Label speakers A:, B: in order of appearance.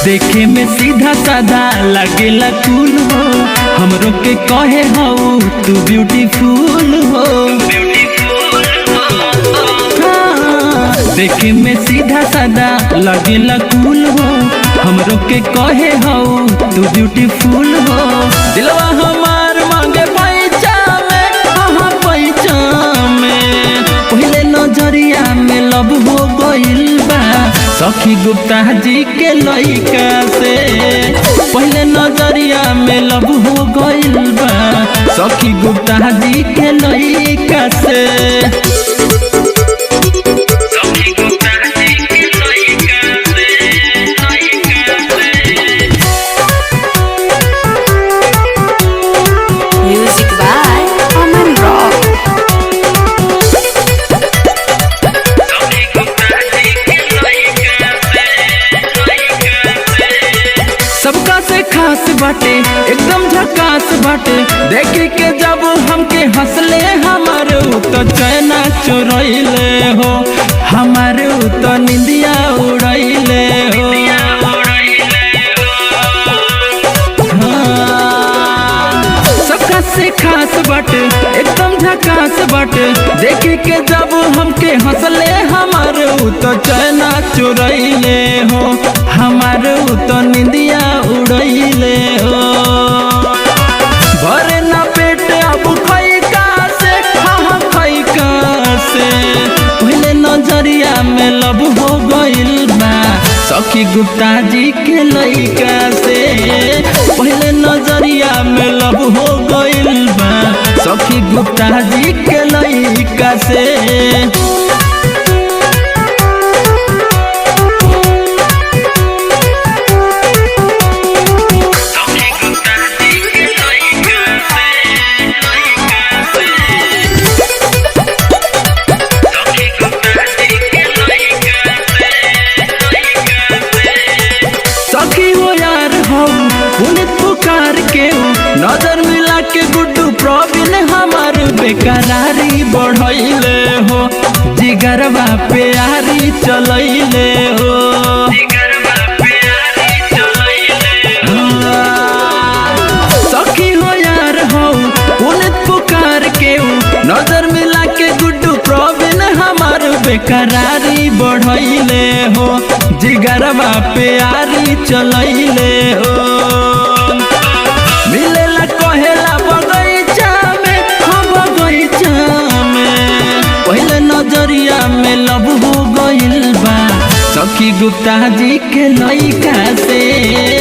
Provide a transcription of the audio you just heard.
A: देखे में सीधा साधा लगेला कूल हो, हमरो के कहे हो तू ब्यूटीफुल हो। देखे में सीधा साधा लगेला कूल हो, हमरो के कहे हो तू ब्यूटीफुल हो। दिलवा हमार मांगे पैसा में, हाँ पैसा में, पहले नजरिया में लब हो गइल बा सखी गुप्ता जी के लइका से। पहले नजरिया में लब हो गइल बा सखी गुप्ता जी के लइका से।
B: Music by Aman Rock।
A: सबका से खास बाटे एकदम झकास बाटे, देखे के जब हमके हंसले हमारे तो चैना चुरैले हो, हमारे तो निंदिया उड़ैले हो। सबका से खास बाटे एकदम झकास बाटे, देखे के जब हमके हंसले हमारे तो चैना चुरैले हो, हमारे तो निंदिया उड़ैले हो। भरे ना पेट अब खैका से, हाँ खैका से, पहले नजरिया में लब हो गइल बा सखी गुप्ता जी के लइका से। पहले नजरिया में लब हो गइल बा सखी गुप्ता जी के लइका से। सखी हो यार हो पुनित पुकार के, नजर मिला के गुड्डू प्रवीण हमार बेकरारी बढ़ैले हो, जिगरवा प्यारी चलैले हो। सखी हो यार हो पुनित पुकार के, नजर मिला के गुड्डू प्रवीण हमार बेकरारी बढ़ैले हो, जिगरवा प्यारी चलैले हो। मिलेला कहेला बगैचा में, हाँ बगैचा में, पहले नजरिया में लब हो गइल बा सखी गुप्ता जी के लइका से।